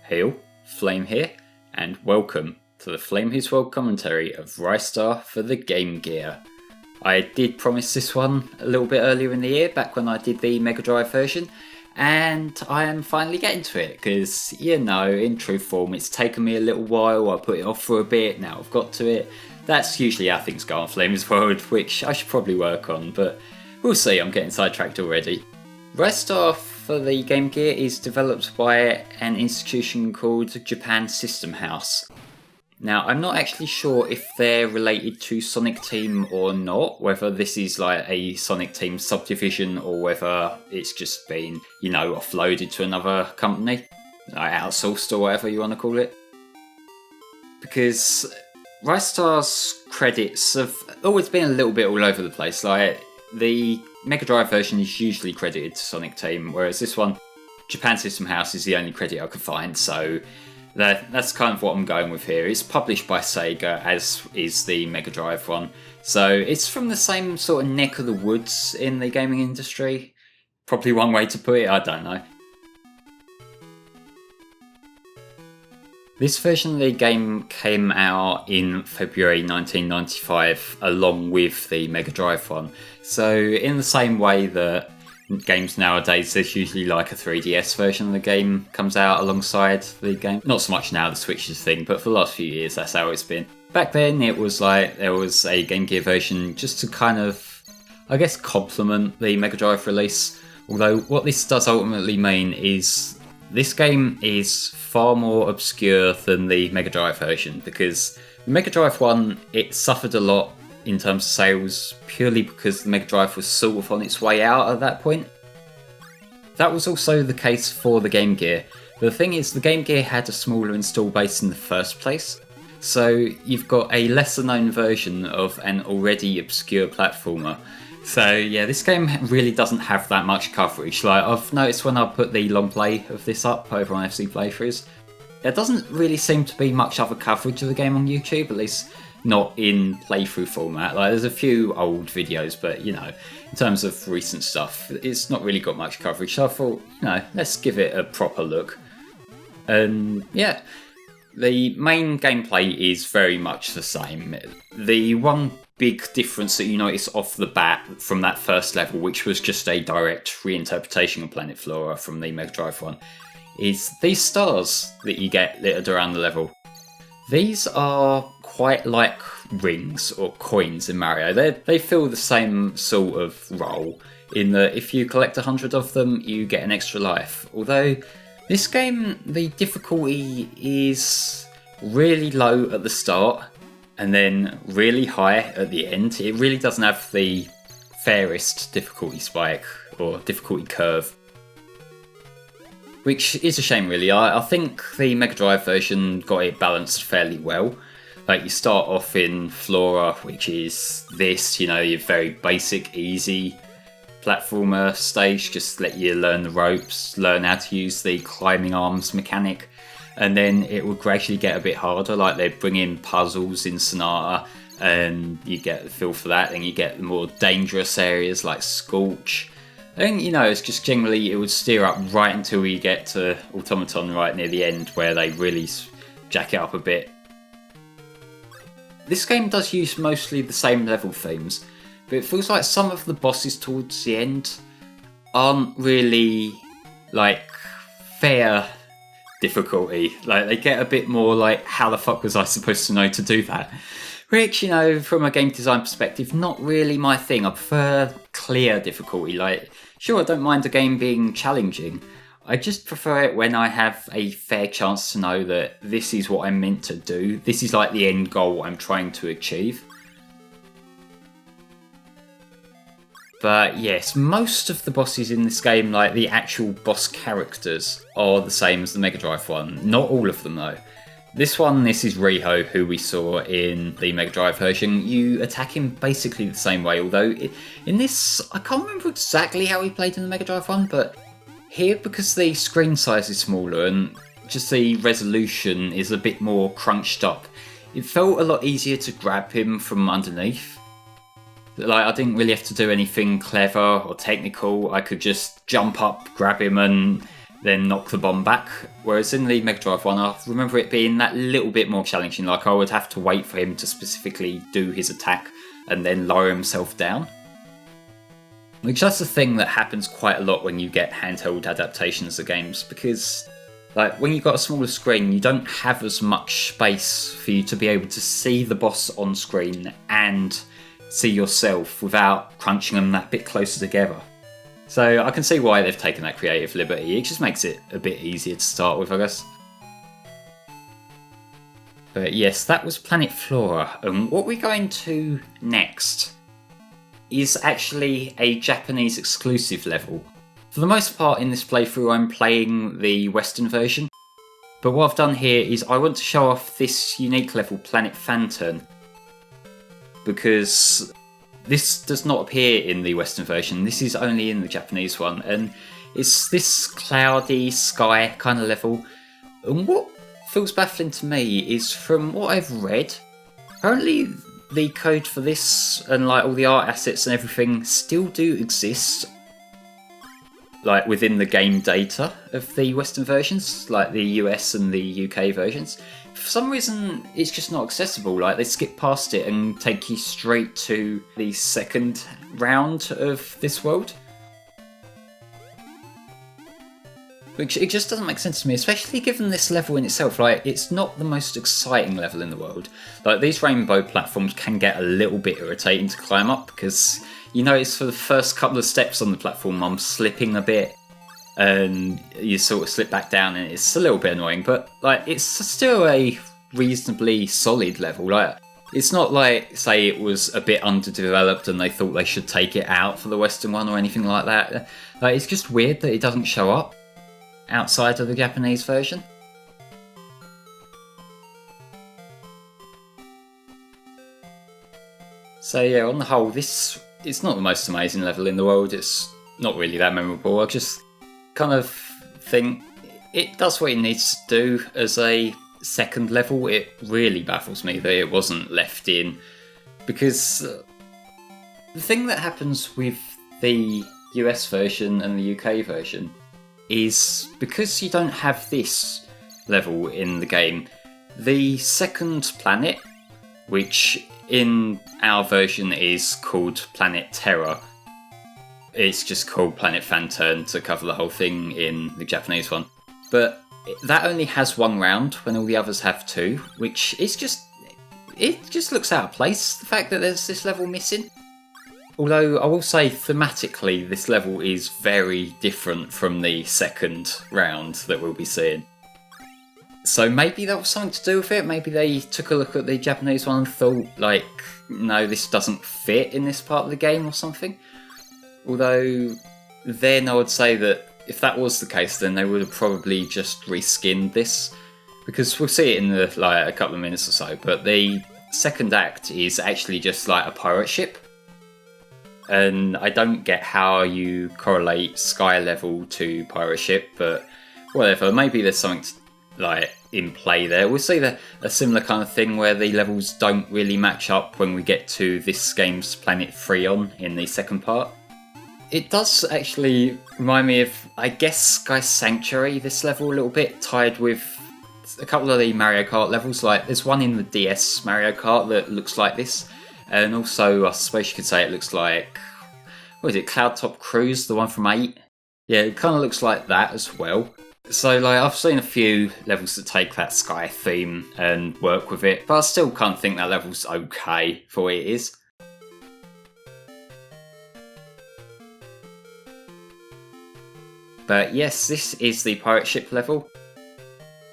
Hey all, Flame here, and welcome to the FlameHisWorld commentary of Ristar for the Game Gear. I did promise this one a little bit earlier in the year, back when I did the Mega Drive version, and I am finally getting to it, because, you know, in true form, it's taken me a little while, I put it off for a bit, now I've got to it. That's usually how things go on FlameHisWorld, which I should probably work on, but we'll see, I'm getting sidetracked already. Ristar for the Game Gear is developed by an institution called Japan System House. Now, I'm not actually sure if they're related to Sonic Team or not, whether this is like a Sonic Team subdivision or whether it's just been, you know, offloaded to another company, like outsourced or whatever you want to call it. Because Ristar's credits have always been a little bit all over the place. Like, the Mega Drive version is usually credited to Sonic Team, whereas this one, Japan System House, is the only credit I could find, so that's kind of what I'm going with here. It's published by Sega, as is the Mega Drive one, so it's from the same sort of neck of the woods in the gaming industry. Probably one way to put it, I don't know. This version of the game came out in February 1995 along with the Mega Drive one. So in the same way that games nowadays, there's usually like a 3DS version of the game comes out alongside the game. Not so much now, the Switch is a thing, but for the last few years that's how it's been. Back then it was like there was a Game Gear version just to kind of, I guess, complement the Mega Drive release. Although what this does ultimately mean is this game is far more obscure than the Mega Drive version, because the Mega Drive one, it suffered a lot in terms of sales purely because the Mega Drive was sort of on its way out at that point. That was also the case for the Game Gear. But the thing is, the Game Gear had a smaller install base in the first place, so you've got a lesser known version of an already obscure platformer. So yeah, this game really doesn't have that much coverage. Like, I've noticed when I put the long play of this up over on FC Playthroughs, there doesn't really seem to be much other coverage of the game on YouTube, at least not in playthrough format. Like, there's a few old videos, but you know, in terms of recent stuff, it's not really got much coverage. So I thought, you know, let's give it a proper look. And yeah, the main gameplay is very much the same. The one big difference that you notice off the bat from that first level, which was just a direct reinterpretation of Planet Flora from the Mega Drive one, is these stars that you get littered around the level. These are quite like rings or coins in Mario. They fill the same sort of role in that if you collect 100 of them, you get an extra life. Although this game, the difficulty is really low at the start and then really high at the end. It really doesn't have the fairest difficulty spike or difficulty curve, which is a shame really. I think the Mega Drive version got it balanced fairly well. Like, you start off in Flora, which is this, you know, your very basic, easy platformer stage, just let you learn the ropes, learn how to use the climbing arms mechanic, and then it will gradually get a bit harder. Like, they bring in puzzles in Sonata, and you get the feel for that, and you get the more dangerous areas like Scorch. And, you know, it's just generally, it would steer up right until you get to Automaton right near the end, where they really jack it up a bit. This game does use mostly the same level themes, but it feels like some of the bosses towards the end aren't really, like, fair difficulty. Like, they get a bit more like, how the fuck was I supposed to know to do that? Which, you know, from a game design perspective, not really my thing. I prefer clear difficulty. Like, sure, I don't mind a game being challenging. I just prefer it when I have a fair chance to know that this is what I'm meant to do. This is like the end goal I'm trying to achieve. But yes, most of the bosses in this game, like the actual boss characters, are the same as the Mega Drive one. Not all of them though. This is Riho, who we saw in the Mega Drive version. You attack him basically the same way, although in this, I can't remember exactly how he played in the Mega Drive one, but here, because the screen size is smaller and just the resolution is a bit more crunched up, it felt a lot easier to grab him from underneath. Like, I didn't really have to do anything clever or technical. I could just jump up, grab him, and then knock the bomb back. Whereas in the Mega Drive one, I remember it being that little bit more challenging. Like I would have to wait for him to specifically do his attack and then lower himself down. Which that's the thing that happens quite a lot when you get handheld adaptations of games, because like when you've got a smaller screen, you don't have as much space for you to be able to see the boss on screen and see yourself without crunching them that bit closer together. So I can see why they've taken that creative liberty. It just makes it a bit easier to start with, I guess. But yes, that was Planet Flora, and what we're going to next is actually a Japanese exclusive level. For the most part in this playthrough I'm playing the Western version, but what I've done here is I want to show off this unique level, Planet Fanturn, because this does not appear in the Western version, this is only in the Japanese one, and it's this cloudy sky kind of level. And what feels baffling to me is, from what I've read, apparently the code for this and like all the art assets and everything still do exist, like within the game data of the Western versions, like the US and the UK versions. For some reason, it's just not accessible. Like they skip past it and take you straight to the second round of this world. Which it just doesn't make sense to me, especially given this level in itself. Like, it's not the most exciting level in the world. Like, these rainbow platforms can get a little bit irritating to climb up, because you notice for the first couple of steps on the platform, I'm slipping a bit, and you sort of slip back down, and it's a little bit annoying. But like, it's still a reasonably solid level. Like, it's not like, say, it was a bit underdeveloped and they thought they should take it out for the Western one or anything like that. Like, it's just weird that it doesn't show up outside of the Japanese version. So yeah, on the whole, it's not the most amazing level in the world. It's not really that memorable. I just kind of think it does what it needs to do as a second level. It really baffles me that it wasn't left in, because the thing that happens with the US version and the UK version is, because you don't have this level in the game, the second planet, which in our version is called Planet Terra, it's just called Planet Fanturn to cover the whole thing in the Japanese one, but that only has one round when all the others have two, which is it just looks out of place, the fact that there's this level missing. Although I will say, thematically, this level is very different from the second round that we'll be seeing. So maybe that was something to do with it. Maybe they took a look at the Japanese one and thought, like, no, this doesn't fit in this part of the game or something. Although, then I would say that if that was the case, then they would have probably just reskinned this, because we'll see it in a couple of minutes or so. But the second act is actually just like a pirate ship. And I don't get how you correlate sky level to pirate ship, but whatever, maybe there's something in play there. We'll see a similar kind of thing where the levels don't really match up when we get to this game's Planet Freon in the second part. It does actually remind me of, I guess, Sky Sanctuary, this level a little bit, tied with a couple of the Mario Kart levels. Like, there's one in the DS Mario Kart that looks like this. And also, I suppose you could say it looks like, what is it, Cloud Top Cruise, the one from 8? Yeah, it kind of looks like that as well. So, I've seen a few levels that take that sky theme and work with it, but I still kind of think that level's okay for what it is. But yes, this is the pirate ship level.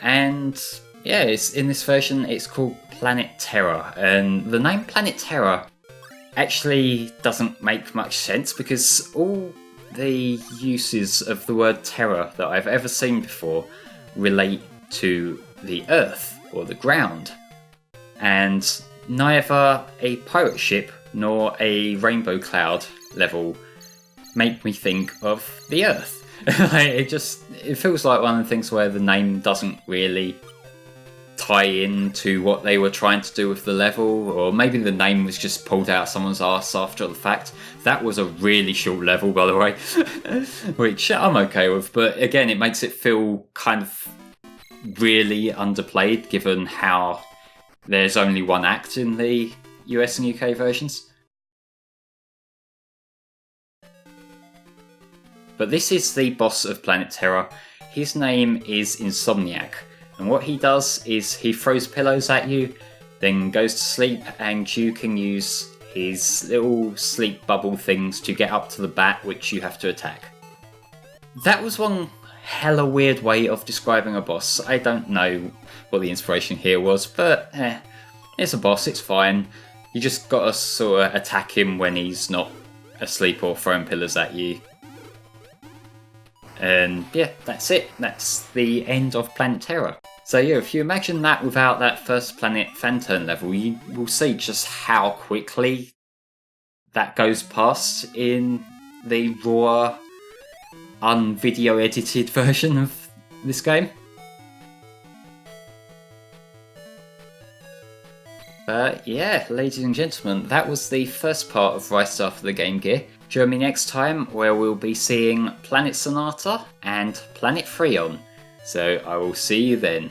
And yeah, in this version it's called Planet Terra, and the name Planet Terra actually doesn't make much sense, because all the uses of the word Terra that I've ever seen before relate to the earth or the ground, and neither a pirate ship nor a rainbow cloud level make me think of the earth. It feels like one of the things where the name doesn't really tie in to what they were trying to do with the level, or maybe the name was just pulled out of someone's arse after the fact. That was a really short level, by the way, which I'm okay with, but again, it makes it feel kind of really underplayed given how there's only one act in the US and UK versions. But this is the boss of Planet Terra. His name is Insomniac, and what he does is he throws pillows at you, then goes to sleep, and you can use his little sleep bubble things to get up to the bat, which you have to attack. That was one hella weird way of describing a boss. I don't know what the inspiration here was, but it's a boss, it's fine. You just gotta sort of attack him when he's not asleep or throwing pillars at you. And yeah, that's it. That's the end of Planet Terra. So yeah, if you imagine that without that first planet Fanturn level, you will see just how quickly that goes past in the raw, un-video edited version of this game. Yeah, ladies and gentlemen, that was the first part of Ristar for the Game Gear. Join me next time where we'll be seeing Planet Sonata and Planet Freon. So I will see you then.